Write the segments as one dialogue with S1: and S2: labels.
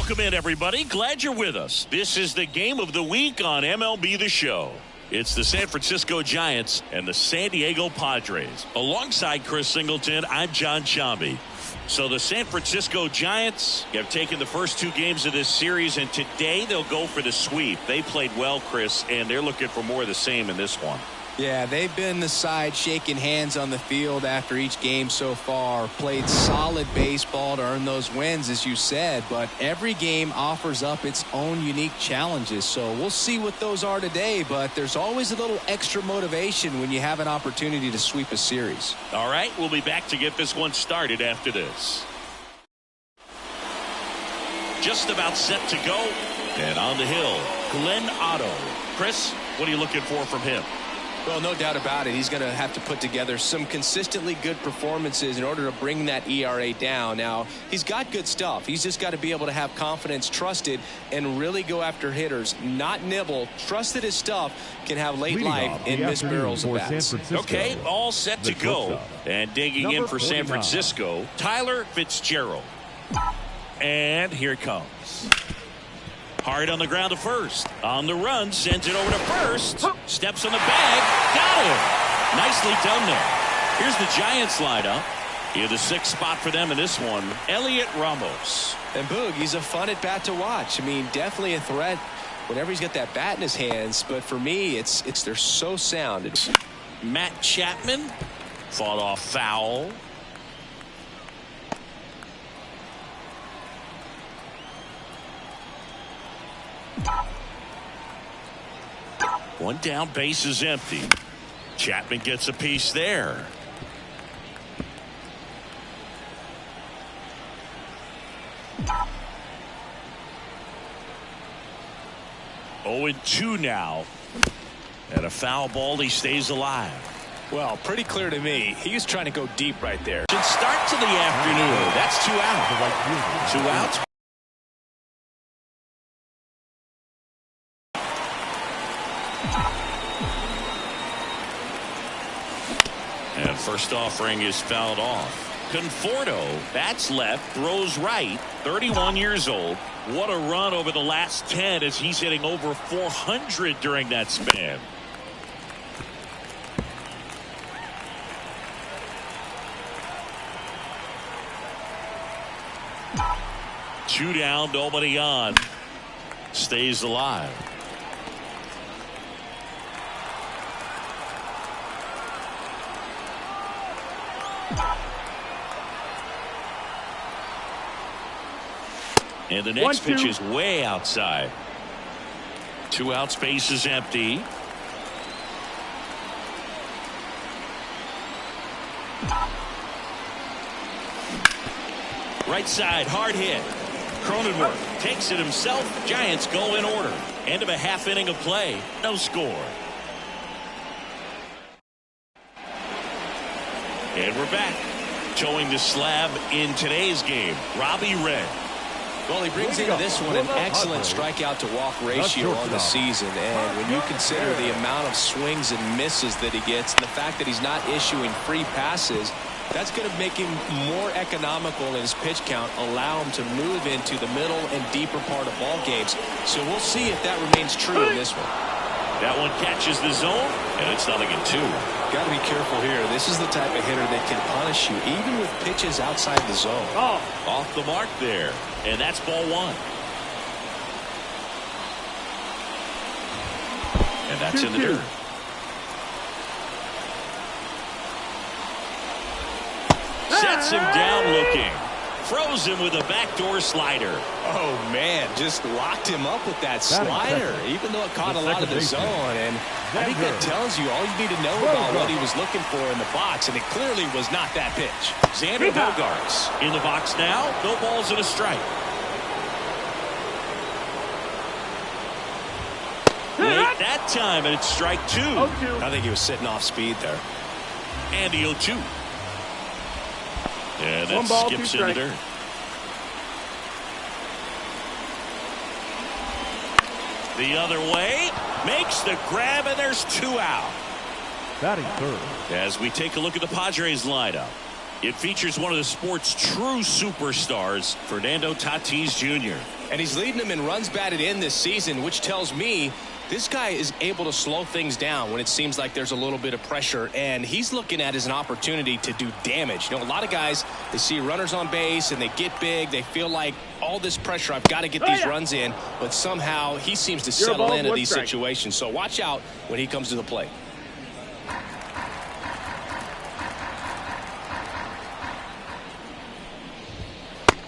S1: Welcome in, everybody. Glad you're with us. This is the game of the week on MLB The Show. It's the San Francisco Giants and the San Diego Padres. Alongside Chris Singleton, I'm John Shambi. So the San Francisco Giants have taken the first two games of this series, and today they'll go for the sweep. They played well, Chris, and they're looking for more of the same in this one.
S2: Yeah, they've been the side shaking hands on the field after each game so far. Played solid baseball to earn those wins, as you said, but every game offers up its own unique challenges. So we'll see what those are today, but there's always a little extra motivation when you have an opportunity to sweep a series.
S1: All right, we'll be back to get this one started after this. Just about set to go, and on the hill, Glenn Otto. Chris, what are you looking for from him?
S2: Well, no doubt about it. He's going to have to put together some consistently good performances in order to bring that ERA down. Now, he's got good stuff. He's just got to be able to have confidence, trust it, and really go after hitters, not nibble. Trust that his stuff can have late life in missed barrels of bats.
S1: Okay, all set to go. And digging in for San Francisco, Tyler Fitzgerald. And here it comes. Hard on the ground to first. On the run, sends it over to first. Steps on the bag. Got him. Nicely done there. Here's the Giants lineup. In the sixth spot for them in this one, Elliot Ramos.
S2: And Boog, he's a fun at bat to watch. I mean, definitely a threat whenever he's got that bat in his hands. But for me, they're so sound.
S1: Matt Chapman fought off foul. One down, base is empty. Chapman gets a piece there. Oh, and 2 now. And a foul ball, he stays alive.
S2: Well, pretty clear to me. He was trying to go deep right there.
S1: Should start to the afternoon. That's 2 out. 2 outs. And first offering is fouled off. Conforto bats left, throws right, 31 years old. What a run over the last 10 as he's hitting over 400 during that span. Two down, nobody on. Stays alive. And the next pitch is way outside. 2 outs, base is empty. Right side, hard hit. Cronenworth takes it himself. Giants go in order. End of a half inning of play. No score. And we're back. Towing the slab in today's game, Robbie Red.
S2: Well, he brings into this one an excellent strikeout to walk ratio on the season. And when you consider the amount of swings and misses that he gets and the fact that he's not issuing free passes, that's going to make him more economical in his pitch count, allow him to move into the middle and deeper part of ball games. So we'll see if that remains true in this one.
S1: That one catches the zone, and it's 0-2.
S2: Got to be careful here. This is the type of hitter that can punish you even with pitches outside the zone.
S1: Off the mark there, and that's ball 1. And that's in the dirt. Sets him down looking. Throws him with a backdoor slider.
S2: Oh, man, just locked him up with that slider, even though it caught a lot of the zone. And I think that tells you all you need to know about what he was looking for in the box, and it clearly was not that pitch.
S1: Xander Bogaerts in the box now. No balls and a strike. Late that time, and it's strike 2.
S2: I think he was sitting off speed there.
S1: And the 0-2. And that skips in the dirt. The other way. Makes the grab, and there's 2 out.
S3: Batting third.
S1: As we take a look at the Padres lineup. It features one of the sport's true superstars, Fernando Tatis Jr.
S2: And he's leading them in runs batted in this season, which tells me this guy is able to slow things down when it seems like there's a little bit of pressure, and he's looking at it as an opportunity to do damage. You know, a lot of guys, they see runners on base and they get big. They feel like all this pressure, I've got to get these runs in, but somehow he seems to settle into these situations. So watch out when he comes to the plate.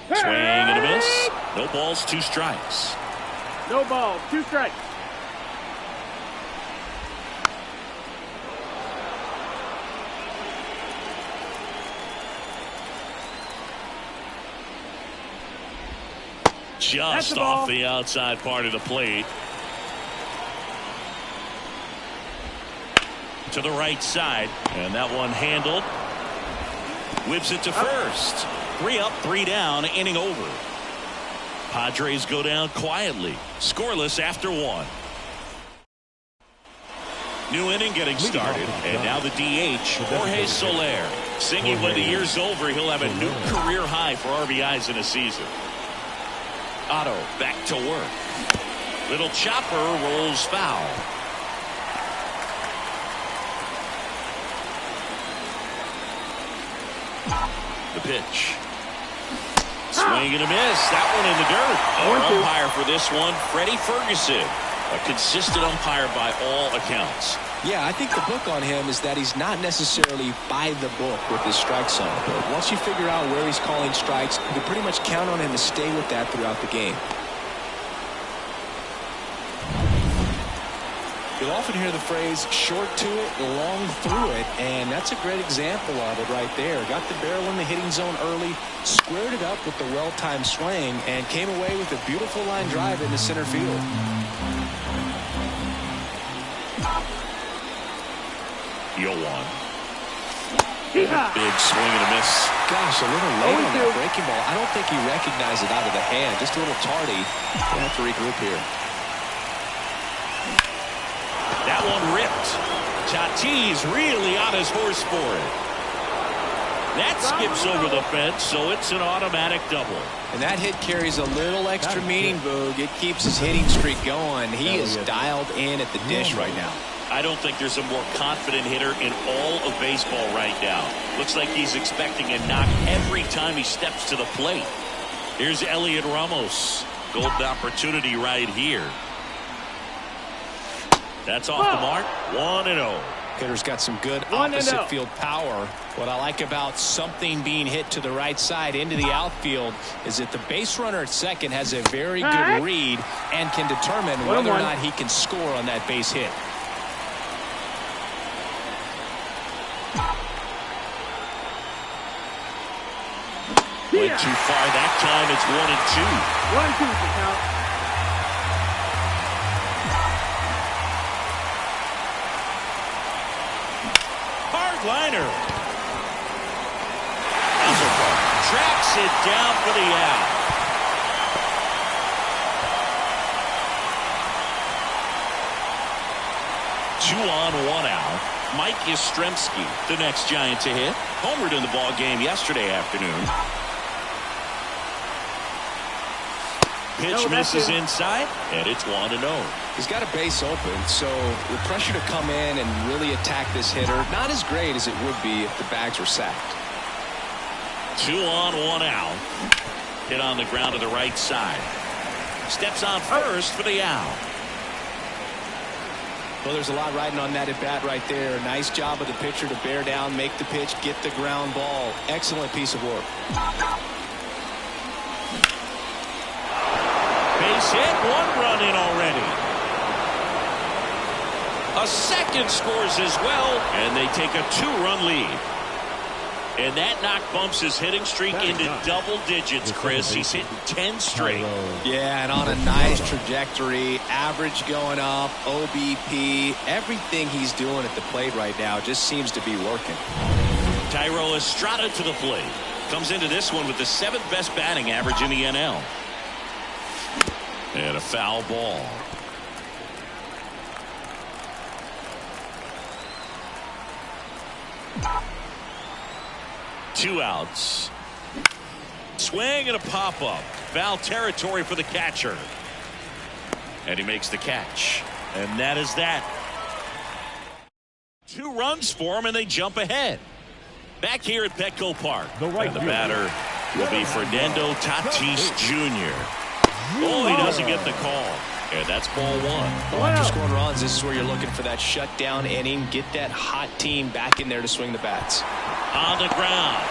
S1: Swing and a miss. No balls, 2 strikes.
S3: No balls, 2 strikes.
S1: Just off the outside part of the plate. To the right side. And that one handled. Whips it to first. 3 up, 3 down, inning over. Padres go down quietly. Scoreless after 1. New inning getting started. And now the DH, Jorge Soler. Singing when the year's over, he'll have a new career high for RBIs in a season. Otto back to work. Little chopper rolls foul. The pitch. Swing and a miss. That one in the dirt. Our umpire for this one, Freddie Ferguson. A consistent umpire by all accounts.
S2: Yeah, I think the book on him is that he's not necessarily by the book with his strike zone. But once you figure out where he's calling strikes, you can pretty much count on him to stay with that throughout the game. You'll often hear the phrase short to it, long through it, and that's a great example of it right there. Got the barrel in the hitting zone early, squared it up with the well-timed swing, and came away with a beautiful line drive into center field.
S1: Yoan. Big swing and a miss.
S2: Gosh, a little late on that breaking ball. I don't think he recognized it out of the hand. Just a little tardy. We'll have to regroup here.
S1: That one ripped. Tatis really on his horse for it. That skips over the fence, so it's an automatic double.
S2: And that hit carries a little extra meaning, Boog. It keeps his hitting streak going. He is dialed in at the dish right now.
S1: I don't think there's a more confident hitter in all of baseball right now. Looks like he's expecting a knock every time he steps to the plate. Here's Elliot Ramos. Golden opportunity right here. That's off the mark. 1-0.
S2: Hitter's got some good opposite field power. What I like about something being hit to the right side into the outfield is that the base runner at second has a very good read and can determine whether or not he can score on that base hit.
S1: Went too far that time. It's 1-2.
S3: 1-2 to count.
S1: Liner. Tracks it down for the out. Two on, 1 out. Mike Yastrzemski, the next Giant to hit. Homered in the ball game yesterday afternoon. Pitch misses inside, and it's 1-0.
S2: He's got a base open, so the pressure to come in and really attack this hitter, not as great as it would be if the bags were sacked.
S1: 2 on, 1 out. Hit on the ground to the right side. Steps on first for the out.
S2: Well, there's a lot riding on that at bat right there. Nice job of the pitcher to bear down, make the pitch, get the ground ball. Excellent piece of work.
S1: Base hit, 1 run in already. A second scores as well, and they take a 2-run lead. And that knock bumps his hitting streak into double digits, Chris. He's hitting 10 straight.
S2: Yeah, and on a nice trajectory. Average going up, OBP. Everything he's doing at the plate right now just seems to be working.
S1: Thairo Estrada to the plate. Comes into this one with the 7th best batting average in the NL. And a foul ball. 2 outs. Swing and a pop-up. Foul territory for the catcher. And he makes the catch. And that is that. 2 runs for him, and they jump ahead. Back here at Petco Park. And the batter will be Fernando Tatis Jr. Oh, he doesn't get the call. And that's ball 1.
S2: Well, after scoring runs, this is where you're looking for that shutdown inning. Get that hot team back in there to swing the bats.
S1: On the ground.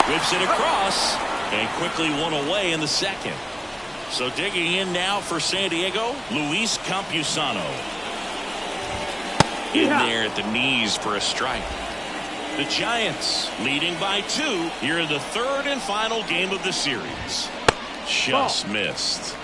S1: Whips it across. And quickly 1 away in the second. So digging in now for San Diego, Luis Campusano. In there at the knees for a strike. The Giants leading by 2 here in the 3rd and final game of the series. Just missed.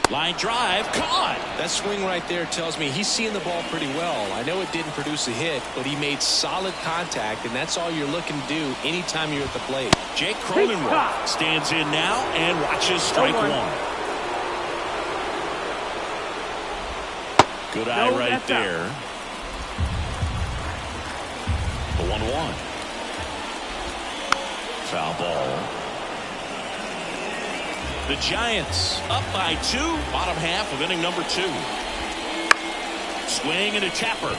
S1: Line drive, caught.
S2: That swing right there tells me he's seeing the ball pretty well. I know it didn't produce a hit, but he made solid contact, and that's all you're looking to do anytime you're at the plate.
S1: Jake Cronenworth stands in now and watches strike 1. Good eye right there. The 1-1. Foul ball. The Giants up by 2, bottom half of inning number 2. Swing and a tapper.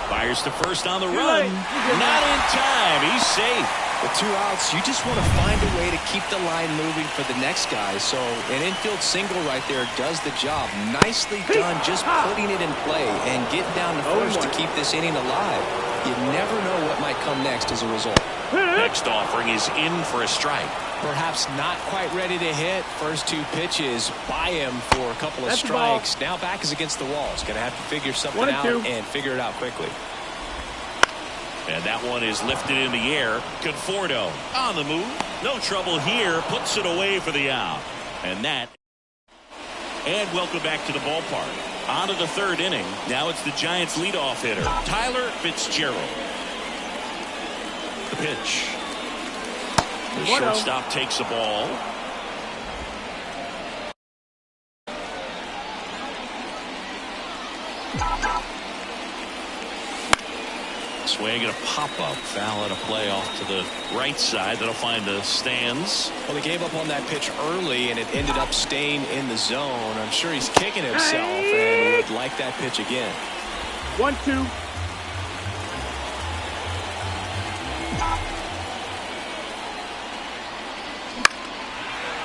S1: Fires to first on the run. Not in time. He's safe.
S2: With 2 outs, you just want to find a way to keep the line moving for the next guy. So an infield single right there does the job. Nicely done, just putting it in play and getting down to first to keep this inning alive. You never know what might come next as a result.
S1: Next offering is in for a strike.
S2: Perhaps not quite ready to hit. First 2 pitches by him for a couple of strikes. Now back is against the wall. He's going to have to figure something out and figure it out quickly.
S1: And that one is lifted in the air. Conforto on the move. No trouble here. Puts it away for the out. And welcome back to the ballpark. On to the 3rd inning. Now it's the Giants leadoff hitter, Tyler Fitzgerald. The pitch. The shortstop takes the ball. Swing and a pop-up. Foul and a play off to the right side. That'll find the stands.
S2: Well, they gave up on that pitch early, and it ended up staying in the zone. I'm sure he's kicking himself and would like that pitch again.
S3: 1-2.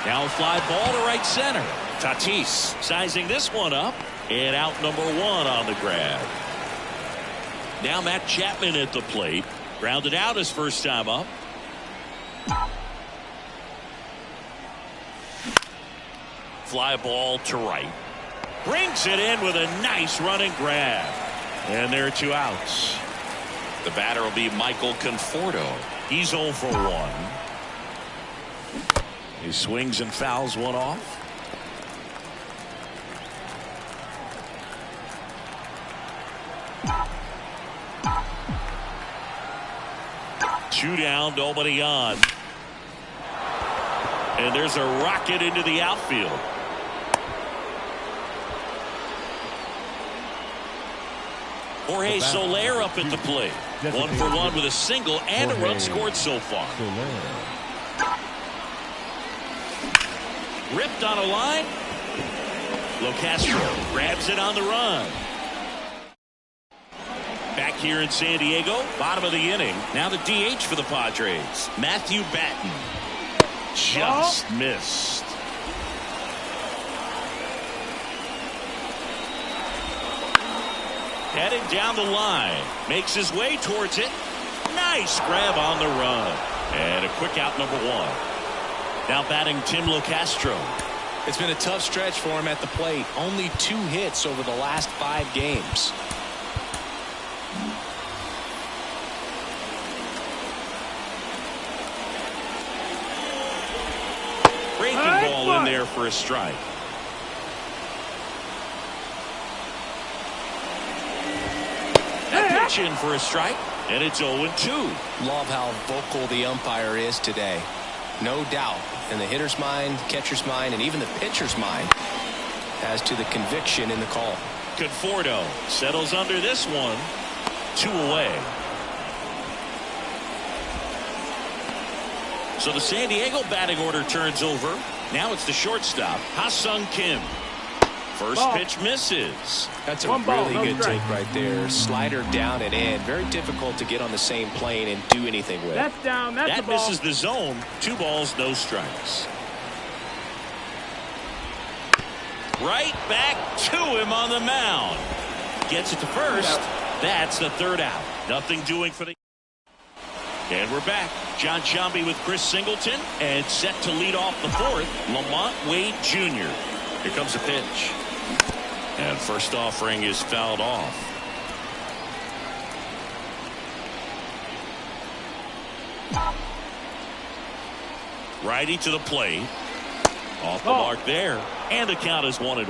S1: Now a fly ball to right center. Tatis sizing this one up. And out number 1 on the grab. Now Matt Chapman at the plate. Grounded out his first time up. Fly ball to right. Brings it in with a nice running grab. And there are 2 outs. The batter will be Michael Conforto. He's 0 for 1. He swings and fouls one off. Two down, nobody on. And there's a rocket into the outfield. Jorge Soler up at the plate. 1 for 1 with a single and a run scored so far. Ripped on a line. Locastro grabs it on the run. Back here in San Diego, bottom of the inning. Now the DH for the Padres, Matthew Batten. Just missed. Heading down the line. Makes his way towards it. Nice grab on the run. And a quick out number 1. Now batting Tim Locastro.
S2: It's been a tough stretch for him at the plate. Only 2 hits over the last 5 games.
S1: Breaking ball in there for a strike. That pitch in for a strike, and it's 0-2.
S2: Love how vocal the umpire is today. No doubt in the hitter's mind, catcher's mind, and even the pitcher's mind as to the conviction in the call.
S1: Conforto settles under this one. 2 away. So the San Diego batting order turns over. Now it's the shortstop, Ha-Sung Kim. First pitch misses.
S2: That's a really good take right there. Slider down and in. Very difficult to get on the same plane and do anything with.
S3: That's down. That's
S1: that misses the zone. 2 balls, no strikes. Right back to him on the mound. Gets it to first. That's the 3rd out. Nothing doing for the... And we're back. John Sciambi with Chris Singleton. And set to lead off the 4th, Lamont Wade Jr. Here comes the pitch. And first offering is fouled off. Righty to the plate. Off the mark there. And the count is 1-1.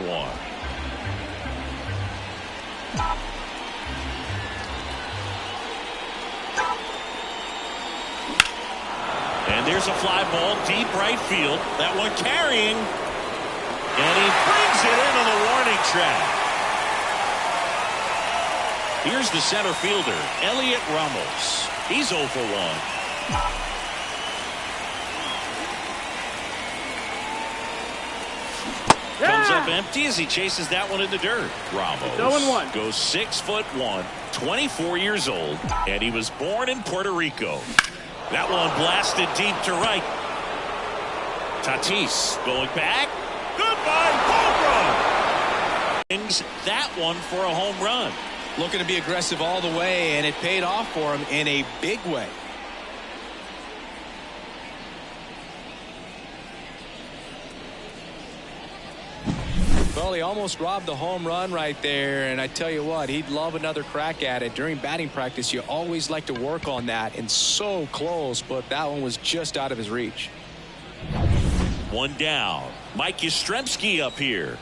S1: And there's a fly ball deep right field. That one carrying. And he brings it into the warning track. Here's the center fielder, Elliot Ramos. He's 0 for 1. Comes up empty as he chases that one in the dirt. Ramos goes 6'1", 24 years old, and he was born in Puerto Rico. That one blasted deep to right. Tatis going back. Goodbye, home run. That one for a home run.
S2: Looking to be aggressive all the way, and it paid off for him in a big way. Well, he almost robbed the home run right there, and I tell you what, he'd love another crack at it. During batting practice, you always like to work on that, and so close, but that one was just out of his reach.
S1: 1 down. Mike Yastrzemski up here.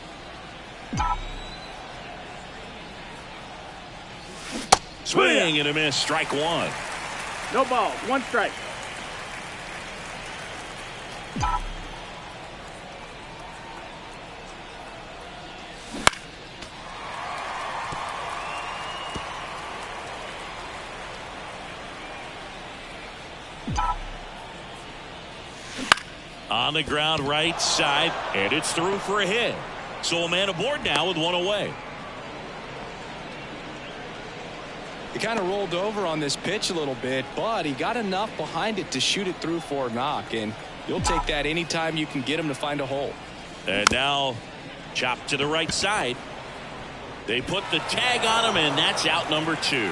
S1: Swing and a miss. Strike 1.
S3: No ball. 1 strike.
S1: On the ground right side, and it's through for a hit. So a man aboard now with 1 away.
S2: He kind of rolled over on this pitch a little bit, but he got enough behind it to shoot it through for a knock, and you'll take that anytime you can get him to find a hole. And
S1: now chopped to the right side. They put the tag on him, and that's out number 2.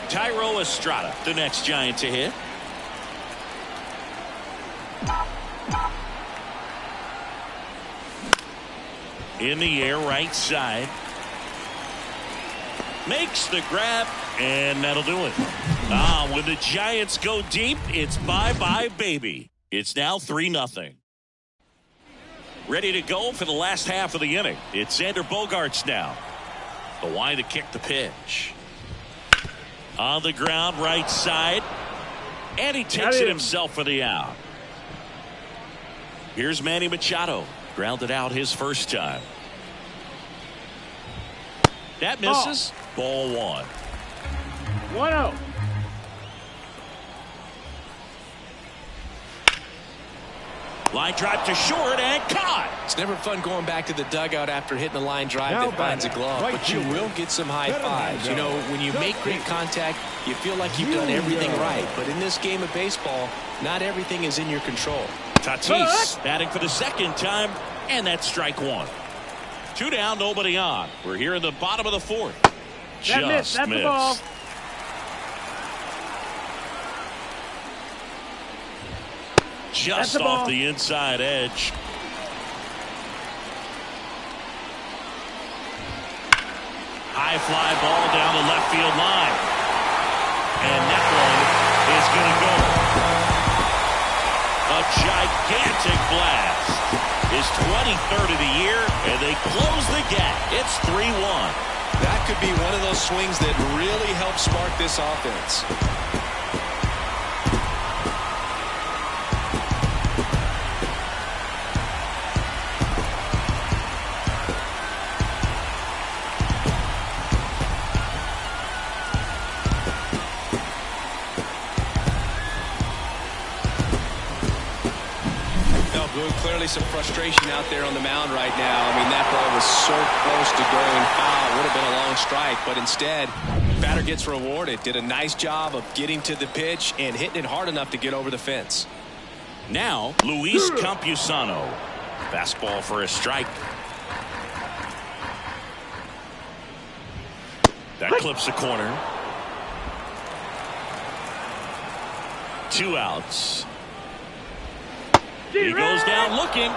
S1: Thairo Estrada, the next Giant to hit. In the air, right side. Makes the grab, and that'll do it. When the Giants go deep, it's bye-bye, baby. It's now 3-0. Ready to go for the last half of the inning. It's Xander Bogaerts now. The wind to kick the pitch. On the ground, right side. And he takes it himself for the out. Here's Manny Machado. Grounded out his first time. That misses. Ball 1.
S3: 1-0.
S1: Line drive to short and caught.
S2: It's never fun going back to the dugout after hitting a line drive that finds a glove, but you will get some high fives. You know, when you make great contact, you feel like you've done everything right. But in this game of baseball, not everything is in your control.
S1: Tatis batting for the 2nd time, and that's strike 1. 2 down, nobody on. We're here in the bottom of the 4th. Just missed.
S3: That's the ball.
S1: Just off the inside edge. High fly ball down the left field line. And that one is going to go. A gigantic blast. His 23rd of the year, and they close the gap. It's 3-1.
S2: That could be one of those swings that really help spark this offense. Well, Boone, clearly some frustration out there on the mound right now. I mean, that ball was so close to going foul. Would have been a long strike, but instead, batter gets rewarded. Did a nice job of getting to the pitch and hitting it hard enough to get over the fence.
S1: Now, Luis Campusano. Fastball for a strike. That clips the corner. 2 outs. He goes down looking.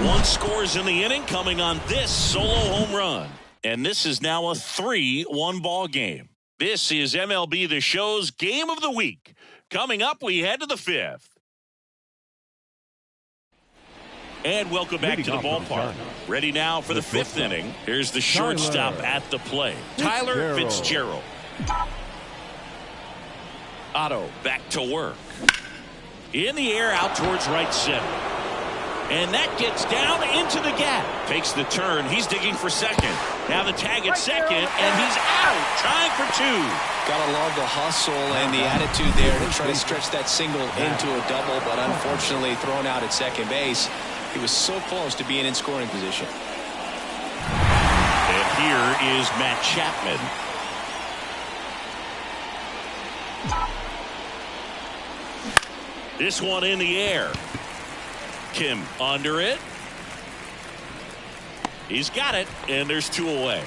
S1: 1 scores in the inning, coming on this solo home run. And this is now a 3-1 ball game. This is MLB The Show's Game of the Week. Coming up, we head to the 5th. And welcome back to the ballpark. Ready now for the 5th inning. Here's the shortstop at the plate, Tyler Fitzgerald. Otto back to work. In the air out towards right center. And that gets down into the gap. Takes the turn. He's digging for second. Now the tag at second, and he's out. Trying for 2.
S2: Gotta love the hustle and the attitude there to try to stretch that single into a double, but unfortunately thrown out at second base. He was so close to being in scoring position.
S1: And here is Matt Chapman. This one in the air. Kim under it. He's got it, and there's 2 away.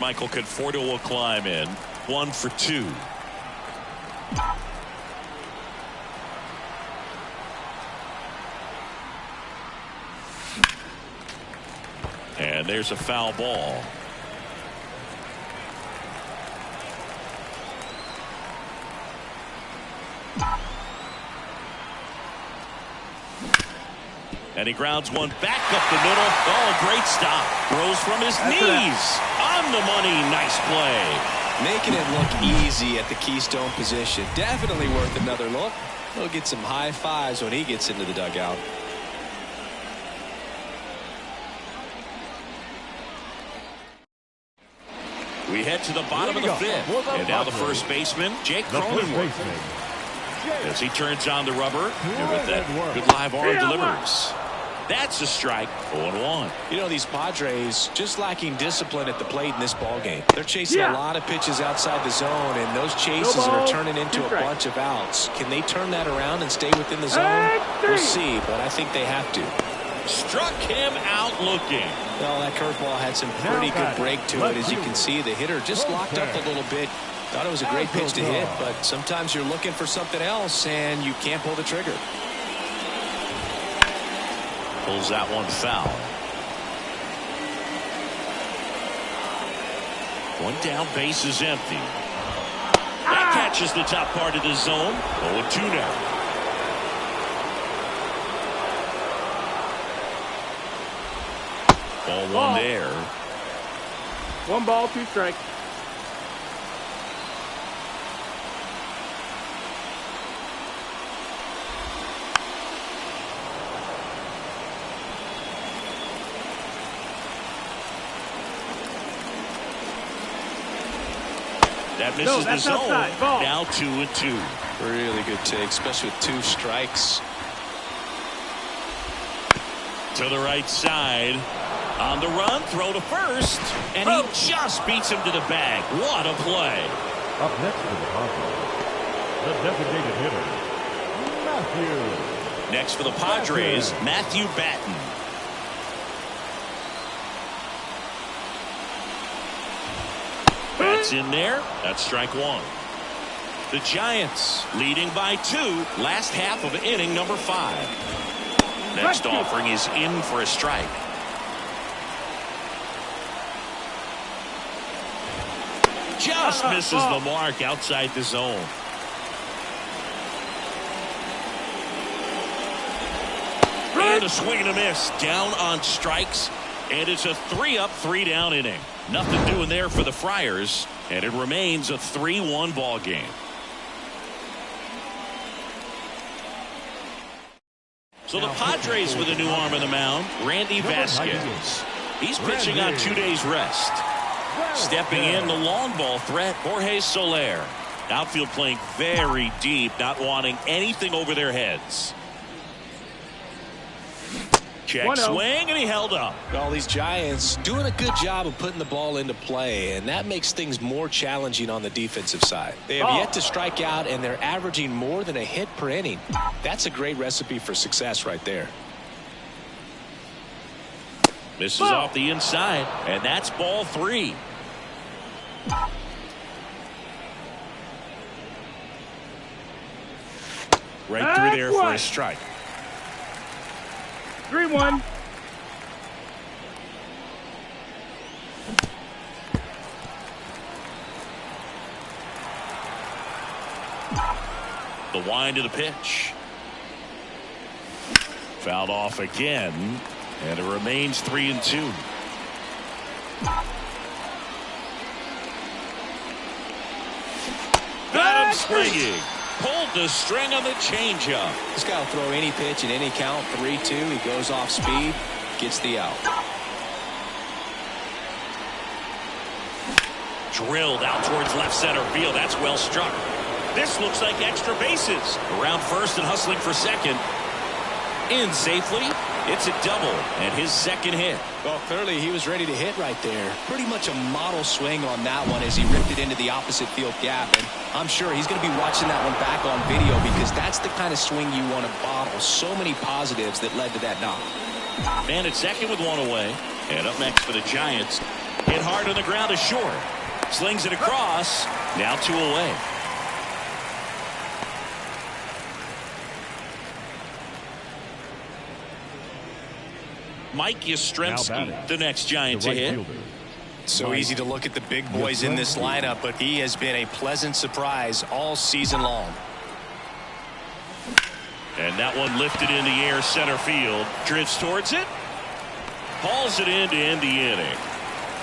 S1: Michael Conforto will climb in. 1 for 2. And there's a foul ball. And he grounds one back up the middle. Oh, great stop. Throws from his knees. On the money. Nice play.
S2: Making it look easy at the keystone position. Definitely worth another look. He'll get some high fives when he gets into the dugout.
S1: We head to the bottom of the 5th. And now the first baseman, Jake Cronenworth. As he turns on the rubber, and with that good live arm delivers. That's a strike. 0-1.
S2: You know, these Padres just lacking discipline at the plate in this ball game. They're chasing a lot of pitches outside the zone, and those chases are turning into a bunch of outs. Can they turn that around and stay within the zone? We'll see, but I think they have to.
S1: Struck him out looking.
S2: Well, that curveball had some pretty good break to it. As you can see, the hitter just locked up a little bit. Thought it was a great pitch to hit, but sometimes you're looking for something else, and you can't pull the trigger.
S1: Pulls that one foul. 1 down, base is empty. That catches the top part of the zone. 0-2 now. Ball 1 there.
S3: 1 ball, 2 strikes.
S1: That misses the zone.
S3: Ball.
S1: Now 2-2.
S2: Really good take, especially with 2 strikes.
S1: To the right side. On the run, throw to first. And he just beats him to the bag. What a play.
S4: Up next to the Padres, the designated hitter, Matthew.
S1: Next for the Padres, Matthew Batten. That's in there. That's strike 1. The Giants leading by 2. Last half of inning number 5. Next offering is in for a strike. Just misses the mark outside the zone. And a swing and a miss. Down on strikes. And it's a 3-up, 3-down inning. Nothing doing there for the Friars. And it remains a 3-1 ball game. So the Padres with a new arm on the mound, Randy Vasquez. He's pitching on 2 days rest. Stepping in, the long ball threat, Jorge Soler. Outfield playing very deep, not wanting anything over their heads. Check swing, and he held up.
S2: Well, these Giants doing a good job of putting the ball into play, and that makes things more challenging on the defensive side. They have yet to strike out, and they're averaging more than a hit per inning. That's a great recipe for success right there.
S1: Misses off the inside, and that's ball 3. Right through there for a strike.
S3: 3-1.
S1: The wind of the pitch. Fouled off again, and it remains 3-2. Got him swinging. Pulled the string on the changeup.
S2: He's got to throw any pitch in any count. 3-2. He goes off speed, gets the out.
S1: Drilled out towards left center field. That's well struck. This looks like extra bases. Around first and hustling for second. In safely. It's a double and his second hit.
S2: Well, clearly he was ready to hit right there. Pretty much a model swing on that one as he ripped it into the opposite field gap. And I'm sure he's going to be watching that one back on video because that's the kind of swing you want to bottle. So many positives that led to that knock.
S1: Man at second with one away. And up next for the Giants. Hit hard on the ground to short. Slings it across. Now 2 away. Mike Yastrzemski, the next Giant to hit.
S2: So easy to look at the big boys in this lineup, but he has been a pleasant surprise all season long.
S1: And that one lifted in the air center field. Drifts towards it. Hauls it in to end the inning.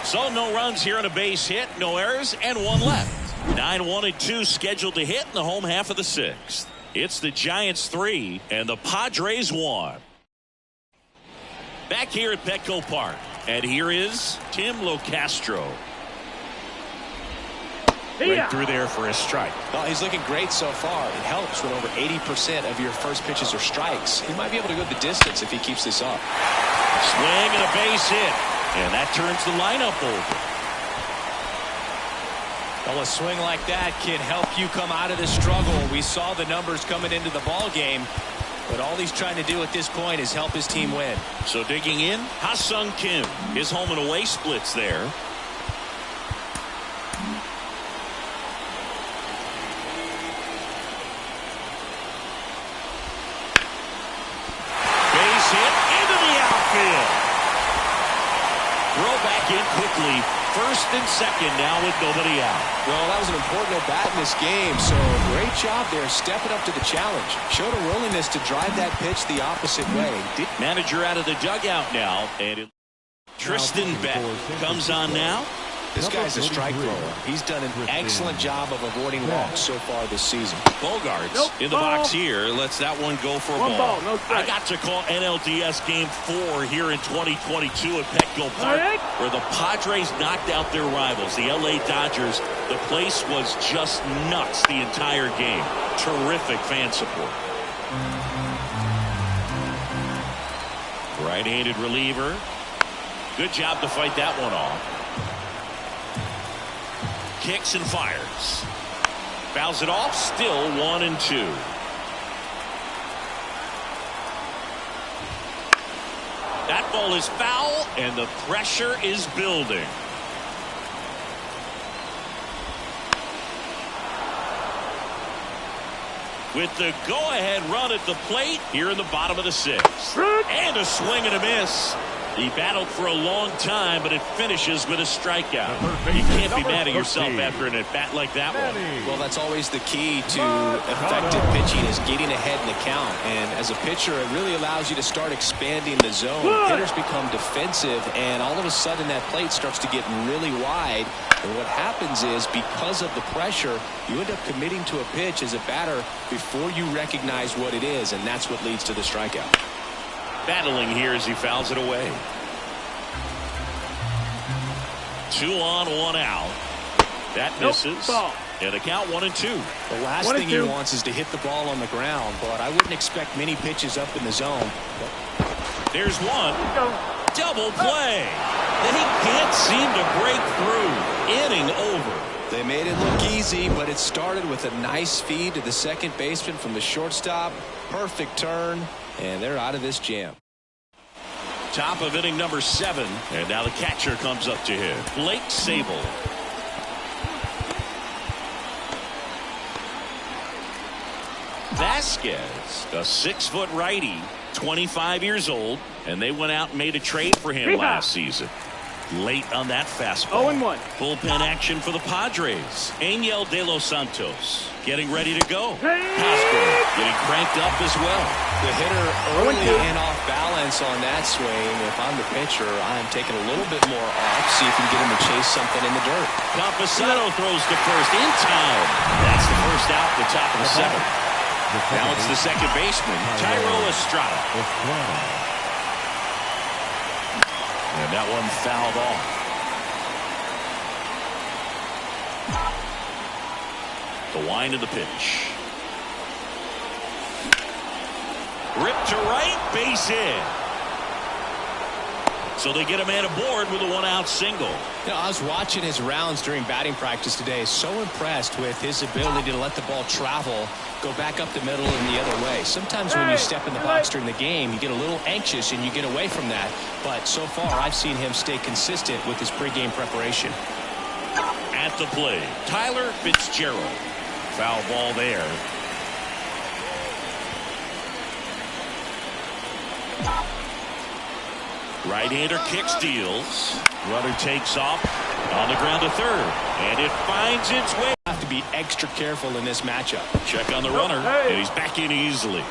S1: So no runs here on a base hit, no errors, and 1 left. 9-1-2 scheduled to hit in the home half of the 6th. It's the Giants 3 and the Padres 1. Back here at Petco Park. And here is Tim Locastro. Right through there for a strike.
S2: Well, he's looking great so far. It helps when over 80% of your first pitches are strikes. He might be able to go the distance if he keeps this up.
S1: Swing and a base hit. And that turns the lineup over.
S2: Well, a swing like that can help you come out of the struggle. We saw the numbers coming into the ball game. But all he's trying to do at this point is help his team win.
S1: So digging in, Ha-Sung Kim. His home and away splits there. Base hit into the outfield. Throw back in quickly. First and second now with nobody out.
S2: Well, that was an important at-bat in this game, so great job there stepping up to the challenge. Showed a willingness to drive that pitch the opposite way.
S1: Manager out of the dugout now. And Tristan Beck comes on now.
S2: This guy's a strike thrower. He's done an excellent job of avoiding walks so far this season.
S1: Bogarts in the box here. Lets that one go for a ball. I got to call NLDS Game 4 here in 2022 at Petco Park, where the Padres knocked out their rivals, the LA Dodgers. The place was just nuts the entire game. Terrific fan support. Right-handed reliever. Good job to fight that one off. Kicks and fires. Fouls it off. Still 1-2. That ball is foul, and the pressure is building. With the go-ahead run at the plate here in the bottom of the 6th. And a swing and a miss. He battled for a long time, but it finishes with a strikeout. You can't be mad at yourself after an at-bat like that one.
S2: Well, that's always the key to effective pitching is getting ahead in the count. And as a pitcher, it really allows you to start expanding the zone. Hitters become defensive, and all of a sudden that plate starts to get really wide. And what happens is, because of the pressure, you end up committing to a pitch as a batter before you recognize what it is, and that's what leads to the strikeout.
S1: Battling here as he fouls it away. 2 on, 1 out. That misses. And the count 1-2.
S2: The last thing he wants is to hit the ball on the ground, but I wouldn't expect many pitches up in the zone.
S1: There's one. Double play. And he can't seem to break through. Inning over.
S2: They made it look easy, but it started with a nice feed to the second baseman from the shortstop. Perfect turn, and they're out of this jam.
S1: Top of inning number 7, and now the catcher comes up to him. Blake Sable. Vasquez, a 6-foot righty, 25 years old, and they went out and made a trade for him last season. Late on that fastball.
S3: 0-1.
S1: Bullpen action for the Padres. Angel De Los Santos getting ready to go. Cosgrove getting cranked up as well.
S2: The hitter early and off balance on that swing. If I'm the pitcher, I'm taking a little bit more off. See if we can get him to chase something in the dirt.
S1: Campusano throws to first in time. That's the first out at the top of the 7th. Now it's the second baseman, Tyro Estrada. And that one fouled off. The wind of the pitch. Ripped to right, base hit. So they get a man aboard with a 1-out single.
S2: You know, I was watching his rounds during batting practice today. So impressed with his ability to let the ball travel, go back up the middle and the other way. Sometimes when you step in the box during the game, you get a little anxious and you get away from that. But so far, I've seen him stay consistent with his pregame preparation.
S1: At the plate, Tyler Fitzgerald. Foul ball there. Right-hander kicks, deals. Runner takes off on the ground to third, and it finds its way.
S2: Have to be extra careful in this matchup.
S1: Check on the runner, and he's back in easily.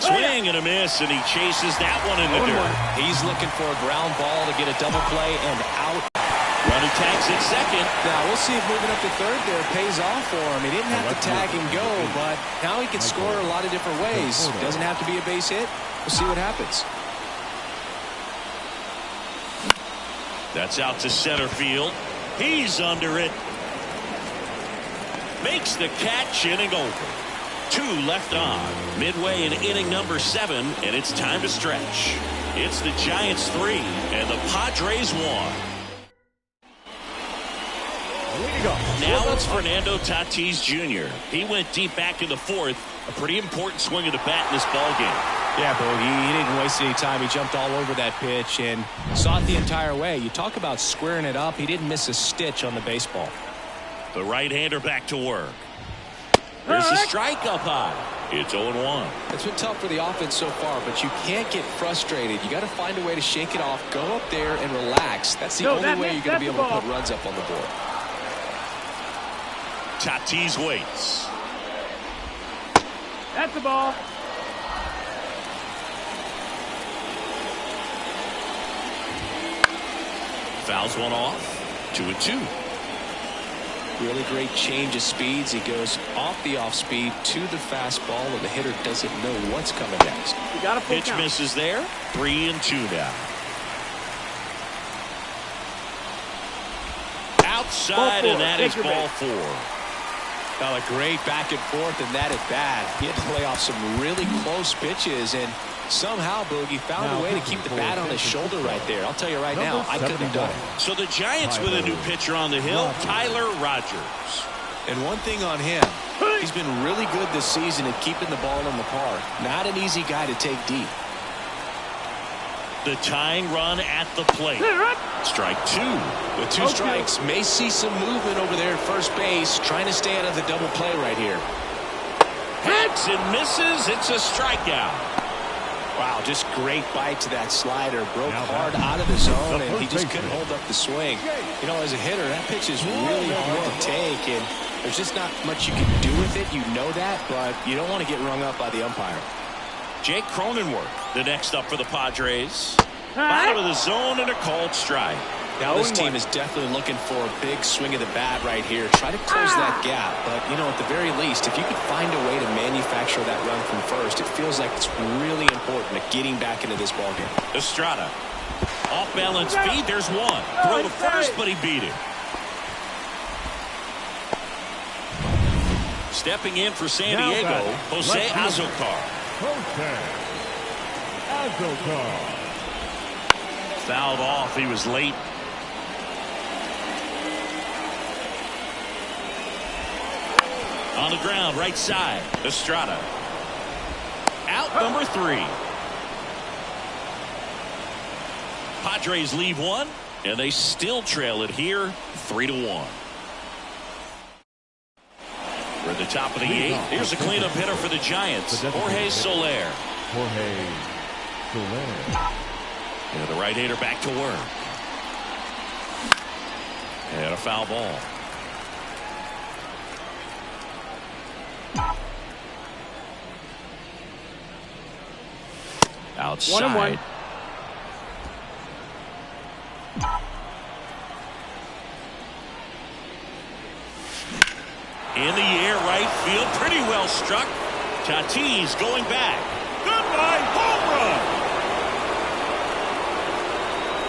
S1: Swing and a miss, and he chases that one in the dirt.
S2: He's looking for a ground ball to get a double play and out.
S1: Runner tags at second.
S2: Now we'll see if moving up to third there pays off for him. He didn't have to tag and go, but now he can score a lot of different ways. Doesn't have to be a base hit. We'll see what happens.
S1: That's out to center field. He's under it. Makes the catch, inning over. 2 left on. Midway in inning number 7, and it's time to stretch. It's the Giants 3 and the Padres 1. Now it's Fernando Tatis Jr. He went deep back in the 4th. A pretty important swing of the bat in this ball game.
S2: Yeah, Bogey, he didn't waste any time. He jumped all over that pitch and saw it the entire way. You talk about squaring it up. He didn't miss a stitch on the baseball.
S1: The right-hander back to work. There's a strike up high. It's 0-1.
S2: It's been tough for the offense so far, but you can't get frustrated. You got to find a way to shake it off, go up there and relax. That's the only way you're going to be able to put runs up on the board.
S1: Tatis waits.
S3: That's the ball.
S1: Fouls one off. 2-2.
S2: Really great change of speeds. He goes off the off speed to the fastball, and the hitter doesn't know what's coming next.
S3: You got a full
S1: pitch
S3: count.
S1: misses there. 3-2 now. Outside, and that is ball 4.
S2: Now a great back and forth in that at bat. He had to play off some really close pitches, and somehow Boogie found a way to keep the bat on his shoulder right there. I'll tell you right now, I couldn't have done it.
S1: So the Giants with a new pitcher on the hill, Tyler Rogers.
S2: And one thing on him, he's been really good this season at keeping the ball in the park. Not an easy guy to take deep.
S1: The tying run at the plate. Strike 2.
S2: With 2 strikes, may see some movement over there at first base, trying to stay out of the double play right here.
S1: Hits and misses. It's a strikeout.
S2: Wow, just great bite to that slider. Broke hard out of the zone, and he just couldn't hold up the swing. You know, as a hitter, that pitch is really hard to take, and there's just not much you can do with it. You know that, but you don't want to get rung up by the umpire.
S1: Jake Cronenworth, the next up for the Padres. Bottom of the zone and a called strike.
S2: Now this team is definitely looking for a big swing of the bat right here. Try to close that gap. But, you know, at the very least, if you could find a way to manufacture that run from first, it feels like it's really important at getting back into this ballgame.
S1: Estrada. Off-balance feed. There's one. Throw to first, but he beat it. Stepping in for San Diego, Jose Azocar.
S4: Jose Azocar.
S1: Fouled off. He was late. On the ground, right side. Estrada. Out number 3. Padres leave one, and they still trail it here 3-1. We're at the top of the 8th. Here's a cleanup hitter for the Giants, Jorge Soler.
S4: Jorge Soler.
S1: And the right-hander back to work. And a foul ball. Outside.
S3: 1-1.
S1: In the air, right field, pretty well struck. Tatis going back. Goodbye, home run.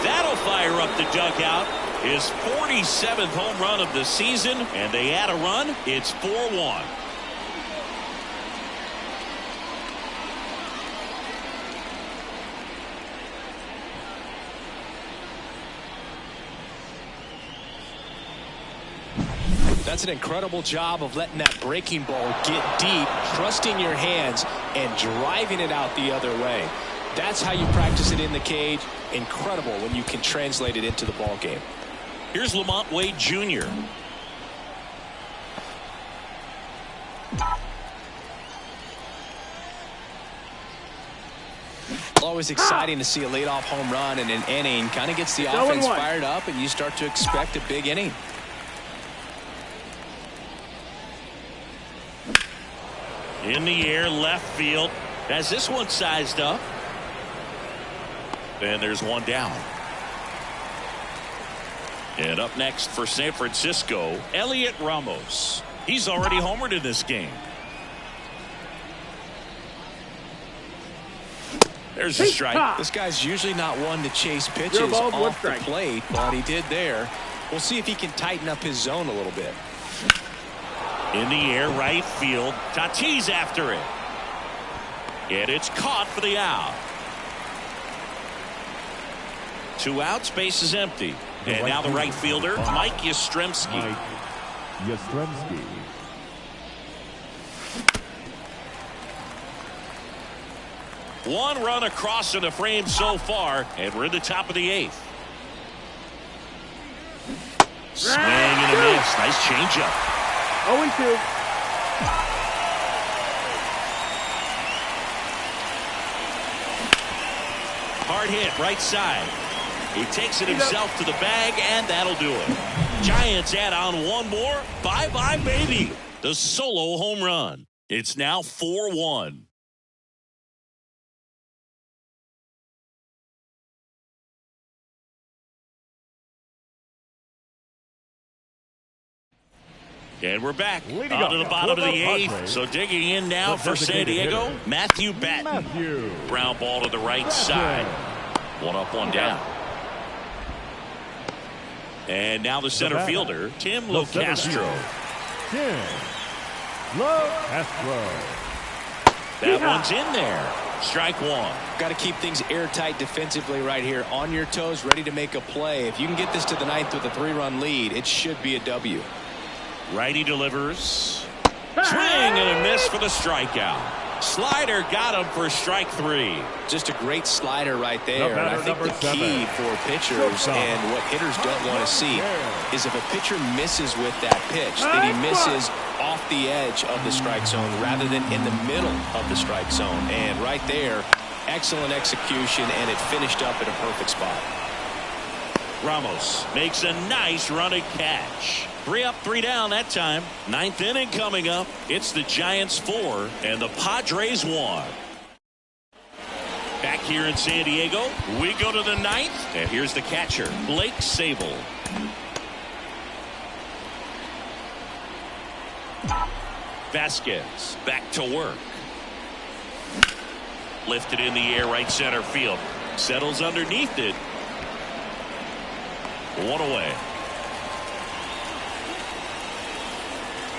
S1: That'll fire up the dugout. His 47th home run of the season, and they add a run. It's 4-1.
S2: That's an incredible job of letting that breaking ball get deep, trusting your hands, and driving it out the other way. That's how you practice it in the cage. Incredible when you can translate it into the ball game.
S1: Here's Lamont Wade Jr.
S2: Always exciting to see a leadoff home run in an inning. Kind of gets the offense fired up, and you start to expect a big inning.
S1: In the air, left field. Has this one sized up. And there's one down. And up next for San Francisco, Elliot Ramos. He's already homered in this game. There's a strike.
S2: This guy's usually not one to chase pitches off the plate, but he did there. We'll see if he can tighten up his zone a little bit.
S1: In the air, right field. Tatis after it. And it's caught for the out. 2 outs, base is empty. And now the right fielder, Mike Yastrzemski.
S4: Mike Yastrzemski.
S1: One run across in the frame so far, and we're in the top of the 8th. Swing and a miss. Nice changeup.
S3: 0-2.
S1: Hard hit, right side. He takes it himself to the bag, and that'll do it. Giants add on one more. Bye-bye, baby. The solo home run. It's now 4-1. And we're back out to the bottom of the 8th. So digging in now for San Diego, Matthew Batten. Ground ball to the right side. One up, one down. And now the center fielder, Tim Locastro.
S4: Tim Locastro.
S1: That one's in there. Strike one.
S2: Got to keep things airtight defensively right here. On your toes, ready to make a play. If you can get this to the 9th with a 3-run lead, it should be a W.
S1: Righty delivers. Swing and a miss for the strikeout. Slider got him for strike 3.
S2: Just a great slider right there. And I think the key for pitchers and what hitters don't want to see is if a pitcher misses with that pitch, that he misses off the edge of the strike zone rather than in the middle of the strike zone. And right there, excellent execution, and it finished up at a perfect spot.
S1: Ramos makes a nice running catch. 3 up, 3 down that time. 9th inning coming up. It's the Giants 4 and the Padres 1. Back here in San Diego, we go to the ninth, and here's the catcher, Blake Sable. Vasquez back to work. Lifted in the air, right center field. Settles underneath it. One away.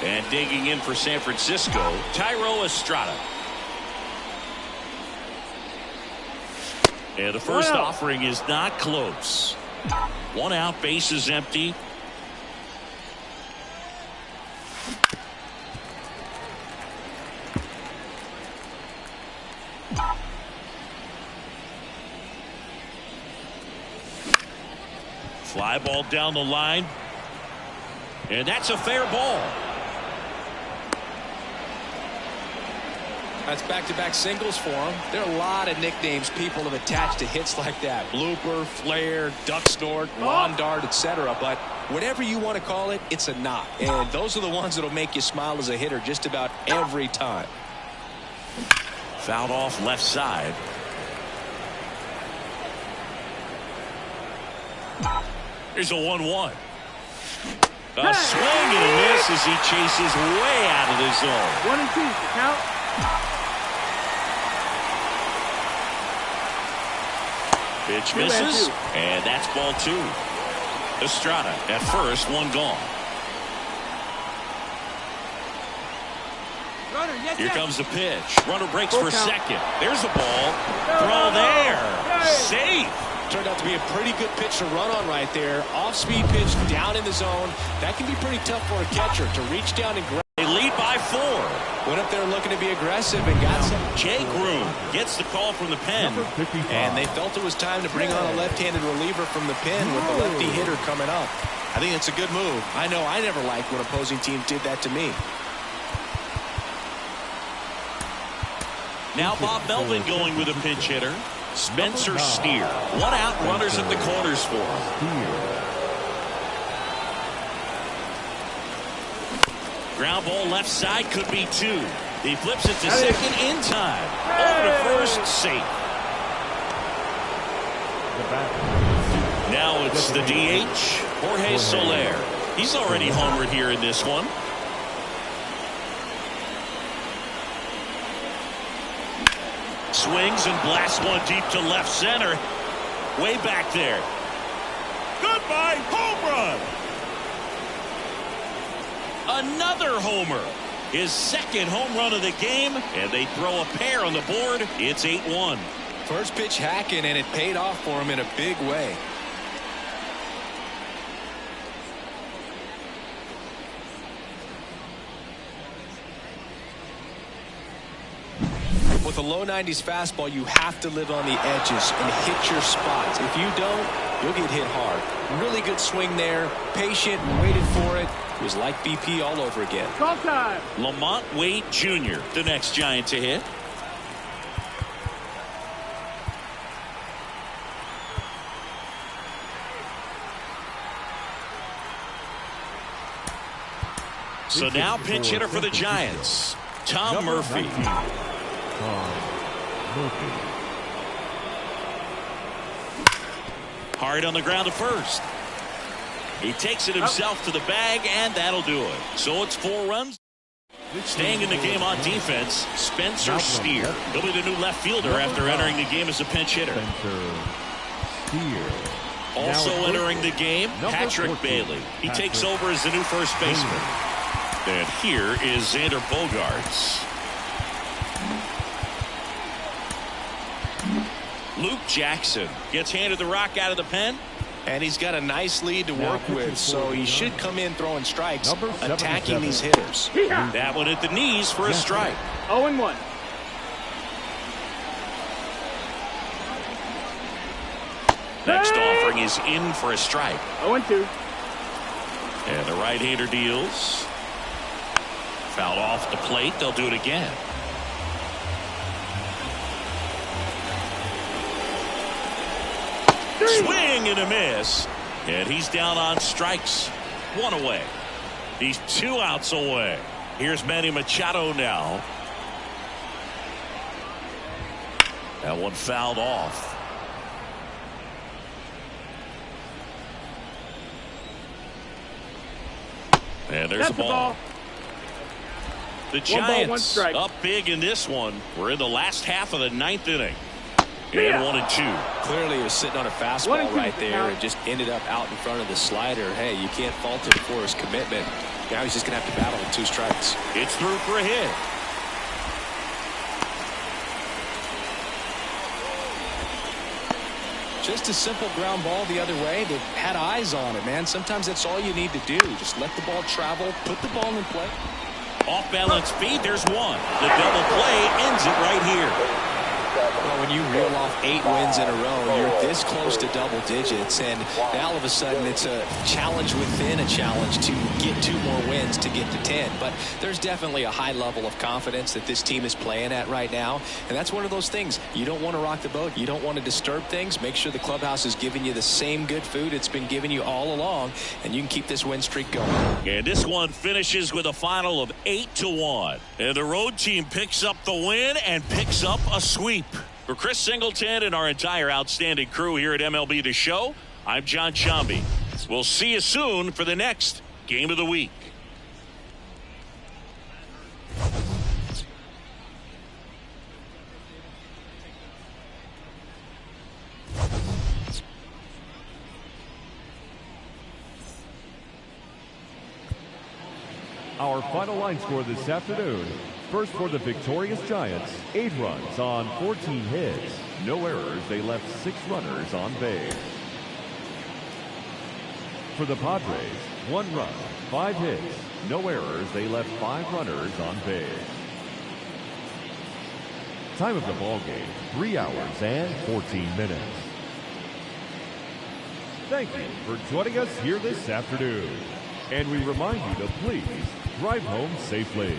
S1: And digging in for San Francisco, Thairo Estrada. And the first offering is not close. One out, base is empty. Fly ball down the line. And that's a fair ball.
S2: That's back-to-back singles for him. There are a lot of nicknames people have attached to hits like that. Blooper, flare, duck snort, lawn dart, etc. But whatever you want to call it, it's a knock. And those are the ones that'll make you smile as a hitter just about every time.
S1: Fouled off left side. Here's a 1-1. A swing and a miss as he chases way out of the zone.
S3: 1-2, count.
S1: Pitch misses, and that's ball 2. Estrada at first, one gone. Here comes the pitch. Runner breaks for second. There's the ball. Throw there. Safe.
S2: Turned out to be a pretty good pitch to run on right there. Off-speed pitch down in the zone. That can be pretty tough for a catcher to reach down and grab.
S1: They lead by 4.
S2: Went up there looking to be aggressive and got some.
S1: Jake Groom gets the call from the pen.
S2: And they felt it was time to bring on a left-handed reliever from the pen with the lefty hitter coming up. I think it's a good move. I know I never liked when opposing teams did that to me.
S1: Now Bob Melvin going with a pinch hitter. Spencer Steer. One out, runners at the corners for him. Ground ball left side, could be 2. He flips it to second in time. Over to first, safe. Now it's the DH, Jorge Soler. He's already homered here in this one. Swings and blasts one deep to left center. Way back there. Goodbye, home run. Another homer. His second home run of the game, and they throw a pair on the board. It's 8-1.
S2: First pitch hacking, and it paid off for him in a big way. With a low 90s fastball, you have to live on the edges and hit your spots. If you don't, you'll get hit hard. Really good swing there. Patient and waited for it. It was like BP all over again.
S3: Call time.
S1: Lamont Wade Jr., the next Giant to hit. So now pinch hitter for the Giants, Tom Murphy. Hard on the ground to first. He takes it himself to the bag, and that'll do it. So it's 4 runs. Staying in the game on defense, Spencer Steer. He'll be the new left fielder after entering the game as a pinch hitter. Also entering the game, Patrick Bailey. He takes over as the new first baseman. And here is Xander Bogaerts. Luke Jackson gets handed the rock out of the pen.
S2: And he's got a nice lead to work with, so he should come in throwing strikes, attacking these hitters.
S1: That one at the knees for a strike.
S3: 0-1.
S1: Next offering is in for a strike.
S3: 0-2.
S1: And the right-hander deals. Fouled off the plate. They'll do it again. Swing and a miss. And he's down on strikes. 1 away. He's 2 outs away. Here's Manny Machado now. That one fouled off. And there's
S3: That's
S1: the
S3: the
S1: ball.
S3: ball.
S1: The
S3: One ball, one
S1: Giants
S3: strike.
S1: up big in this one. We're in the last half of the 9th inning.
S3: Yeah.
S1: And 1-2.
S2: Clearly he was sitting on a
S3: 1-2
S2: fastball right
S3: is the
S2: there
S3: count.
S2: and just ended up out in front of the slider. Hey, you can't fault him for his commitment. Now he's just going to have to battle with 2 strikes.
S1: It's through for a hit.
S2: Just a simple ground ball the other way. They had eyes on it, man. Sometimes that's all you need to do. Just let the ball travel, put the ball in play.
S1: Off balance feed, there's one. The double play ends it right here.
S2: Well, when you reel off 8 wins in a row, you're this close to double digits, and now all of a sudden it's a challenge within a challenge to get 2 more wins to get to 10. But there's definitely a high level of confidence that this team is playing at right now, and that's one of those things. You don't want to rock the boat. You don't want to disturb things. Make sure the clubhouse is giving you the same good food it's been giving you all along, and you can keep this win streak going.
S1: And this one finishes with a final of 8-1. And the road team picks up the win and picks up a sweep. For Chris Singleton and our entire outstanding crew here at MLB The Show, I'm John Shambi. We'll see you soon for the next Game of the Week.
S4: Our final line score this afternoon. First for the victorious Giants, 8 runs on 14 hits. No errors, they left 6 runners on base. For the Padres, 1 run, 5 hits. No errors, they left 5 runners on base. Time of the ball game, 3 hours and 14 minutes. Thank you for joining us here this afternoon. And we remind you to please drive home safely.